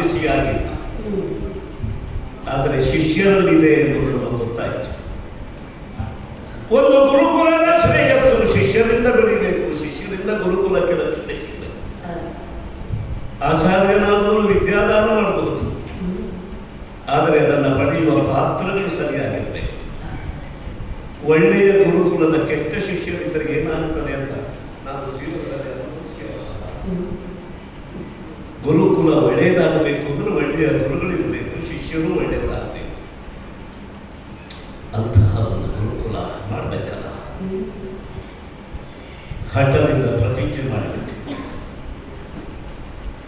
ಬಿಸಿಯಾಗಿತ್ತು. ಆದರೆ ಶಿಷ್ಯರಲ್ಲಿದೆ ಎನ್ನುವುದು ನಮಗೆ ಗೊತ್ತಾಯಿತು. ಒಂದು ಗುರುಕುಲದ ಶ್ರೇಯಸ್ಸು ಶಿಷ್ಯರಿಂದ ಬೆಳಿಬೇಕು, ಶಿಷ್ಯರಿಂದ ಗುರುಕುಲಕ್ಕೆ ರಕ್ಷಣೆ ಸಿಗಬೇಕು. ಆಚಾರ್ಯನಾದರೂ ವಿದ್ಯಾದಾನ ಮಾಡಬಹುದು, ಆದರೆ ಅದನ್ನು ಪಡೆಯುವ ಪಾತ್ರವೇ ಸರಿಯಾಗಿರಬೇಕು. ಒಳ್ಳೆಯ ಗುರುಕುಲದ ಕೆಟ್ಟ ಶಿಷ್ಯರಿದ್ದರೆ ಏನಾಗ್ತದೆ ಅಂತ ನಾನು ಗುರುಕುಲ ಒಳ್ಳೆಯದಾಗಬೇಕು ಅಂದ್ರೆ ಒಳ್ಳೆಯ ಗುರುಗಳಿರಬೇಕು, ಶಿಷ್ಯರು ಒಳ್ಳೆಯದಾಗಬೇಕು. ಅಂತಹ ಒಂದು ಗುರುಕುಲ ಮಾಡಬೇಕಲ್ಲ. ಹಠದಿಂದ ಪ್ರತಿಜ್ಞೆ ಮಾಡಿಬಿಟ್ಟು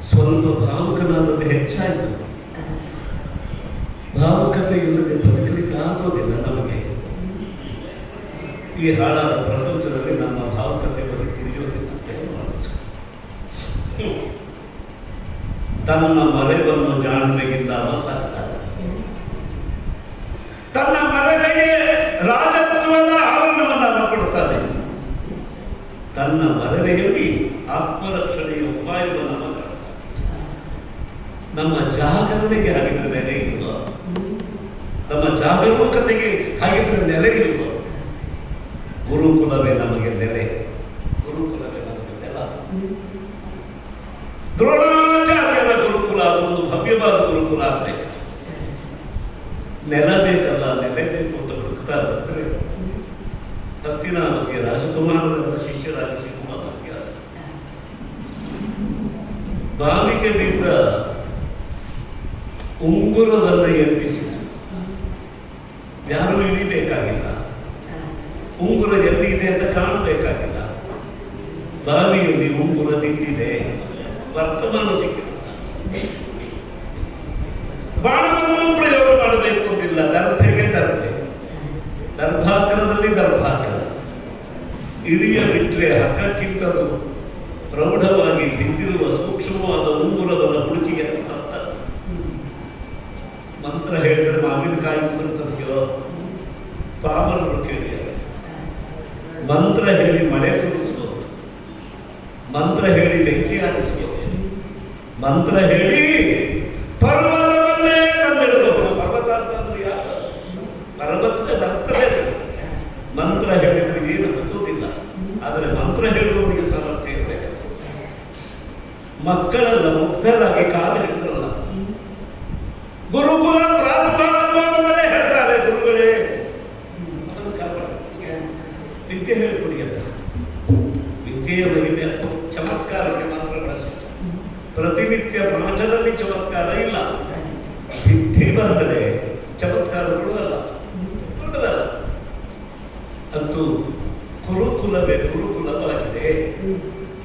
ಸ್ವಲ್ಪ ಭಾವುಕನಾದದ್ದು ಹೆಚ್ಚಾಯಿತು. ಭಾವುಕತೆ ಇಲ್ಲದೆ ಬದುಕಲಿಕ್ಕೆ ಆಗೋದಿಲ್ಲ ನಮಗೆ. ಈ ಹಾಳಾದ ಪ್ರಪಂಚದಲ್ಲಿ ನಮ್ಮ ಭಾವುಕತೆ ಬದುಕಿರಿಯೋದಿಲ್ಲ. ತನ್ನ ಮರೆವನ್ನು ಜಾಣ್ಮೆಯಿಂದ ಅವಸಾಗ್ತಾನೆ. ತನ್ನ ಮರೆಗೆ ರಾಜತ್ವದ ಆವರಣವನ್ನು ಕೊಡ್ತಾನೆ. ತನ್ನ ಮರೆಯಲ್ಲಿ ಆತ್ಮರಕ್ಷಣೆಯ ಉಪಾಯವನ್ನು ಮಾತಾಡ್ತಾನೆ. ನಮ್ಮ ಜಾಗರಣೆಗೆ ಹಾಗಿದ್ರೆ ನೆಲೆ ಇಲ್ವೋ? ನಮ್ಮ ಜಾಗರೂಕತೆಗೆ ಹಾಗಿದ್ರೆ ನೆಲೆ ಇಲ್ವೋ? ಗುರುಕುಲವೇ ನಮಗೆ ನೆಲೆ, ಗುರುಕುಲವೇ ನಮಗೆ ನೆಲ. ದ್ರೋಣಾಚಾರ್ಯರ ಗುರುಕುಲ ಅದೊಂದು ಭವ್ಯವಾದ ಗುರುಕುಲ ಆಗಬೇಕು. ನೆಲ ಬೇಕಲ್ಲ, ನೆಲೆ ಬೇಕು ಅಂತ ಹುಡುಕ್ತಾ ಬಂದರೆ ಹಸ್ತಿನಾವತಿಯ ರಾಜಕುಮಾರರ ಶಿಷ್ಯರಾಗಿ ಸಿಗುವ ಭಾಗ್ಯ. ಬಾವಿಗೆ ಬಿದ್ದ ಉಂಗುರವನ್ನು ಎಬ್ಬಿಸಿತು. ಯಾರು ಇಳಿಬೇಕಾಗಿಲ್ಲ, ಉಂಗುರ ಎಲ್ಲಿ ಇದೆ ಅಂತ ಕಾಣಬೇಕಾಗಿಲ್ಲ. ಬಾವಿಯಲ್ಲಿ ಉಂಗುರ ನಿಂತಿದೆ, ವರ್ತಮಾನ ಸಿಕ್ಕಿದೆ. ಬಾಣವನ್ನು ಪ್ರಯೋಗ ಮಾಡಬೇಕು ಅಂತಿಲ್ಲ. ದರ್ಭೆಗೆ ದರ್ಭೆ, ದರ್ಭಾಗ್ರದಲ್ಲಿ ದರ್ಭಾಗ್ರ. ಇಳಿಯ ಬಿಟ್ಟರೆ ಹಕ್ಕಕ್ಕಿಂತಲೂ ಪ್ರೌಢವಾಗಿ ಬಿದ್ದಿರುವ ಸೂಕ್ಷ್ಮವಾದ ಉಂಗುರವನ್ನು ಹುಡುಕಿಗೆ ತರ್ತಾರೆ. ಮಂತ್ರ ಹೇಳಿದರೆ ಮಾವಿನಕಾಯಿ ಅಂತಂತೀರೋ ಪಾಮರರು ಕೇಳಿದ್ದಾರೆ. ಮಂತ್ರ ಹೇಳಿ ಮಳೆ ಸುರಿಸ್ಬೋದು, ಮಂತ್ರ ಹೇಳಿ ಬೆಂಕಿ ಹಾರಿಸ್ಬೋದು, ಮಂತ್ರ ಹೇಳಿ ಪರ್ವತವನ್ನೇ ತಂದಿಡಬಹುದು. ಪರ್ವತ ಅಂದ್ರೆ ಯಾರು? ಪರ್ವತದ ಭಕ್ತವೇ. ಮಂತ್ರ ಹೇಳಿದ್ರೆ ಏನು ಗೊತ್ತುವುದಿಲ್ಲ, ಆದರೆ ಮಂತ್ರ ಹೇಳುವವರಿಗೆ ಸಾಮರ್ಥ್ಯ ಇರಬೇಕು. ಮಕ್ಕಳೆಲ್ಲ ಮುಗ್ಧರಾಗಿ ಕಾಲು ಹಿಡಿದ್ರಲ್ಲ. ಗುರುಕುಲ ಪ್ರಾರಂಭ ಹೇಳ್ತಾರೆ ಗುರುಗಳೇ, ವಿದ್ಯೆ ಹೇಳಿಕೊಡಿ ಅಂತ. ವಿದ್ಯೆಯ ಮಹಿಮೆ ಚಮತ್ಕಾರಕ್ಕೆ ಮಾತ್ರ ಬಳಸಿತ್ತು. ಪ್ರತಿನಿತ್ಯ ಪಾಠದಲ್ಲಿ ಚಮತ್ಕಾರ ಇಲ್ಲ. ಸಿದ್ಧಿ ಬಂದರೆ ಚಮತ್ಕಾರಗಳು ಅಲ್ಲ, ದೊಡ್ಡದಲ್ಲ. ಅಂತೂ ಗುರುಕುಲವೇ ಗುರುಕುಲವಾಗಿದೆ.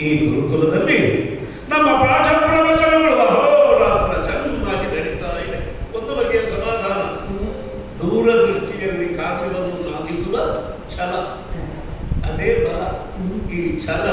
ಈ ಗುರುಕುಲದಲ್ಲಿ ನಮ್ಮ ಪಾಠ ಪ್ರವಚನಗಳು ಅಹೋರಾತ್ರ ಚೆನ್ನಾಗಿ ನಡೀತಾ ಇದೆ. ಒಂದು ಬಗೆಯ ಸಮಾಧಾನ, ದೂರದೃಷ್ಟಿಯಲ್ಲಿ ಕಾರ್ಯವನ್ನು ಸಾಧಿಸುವ ಛಲ, ಅದೇ ಬಲ. ಈ ಛಲ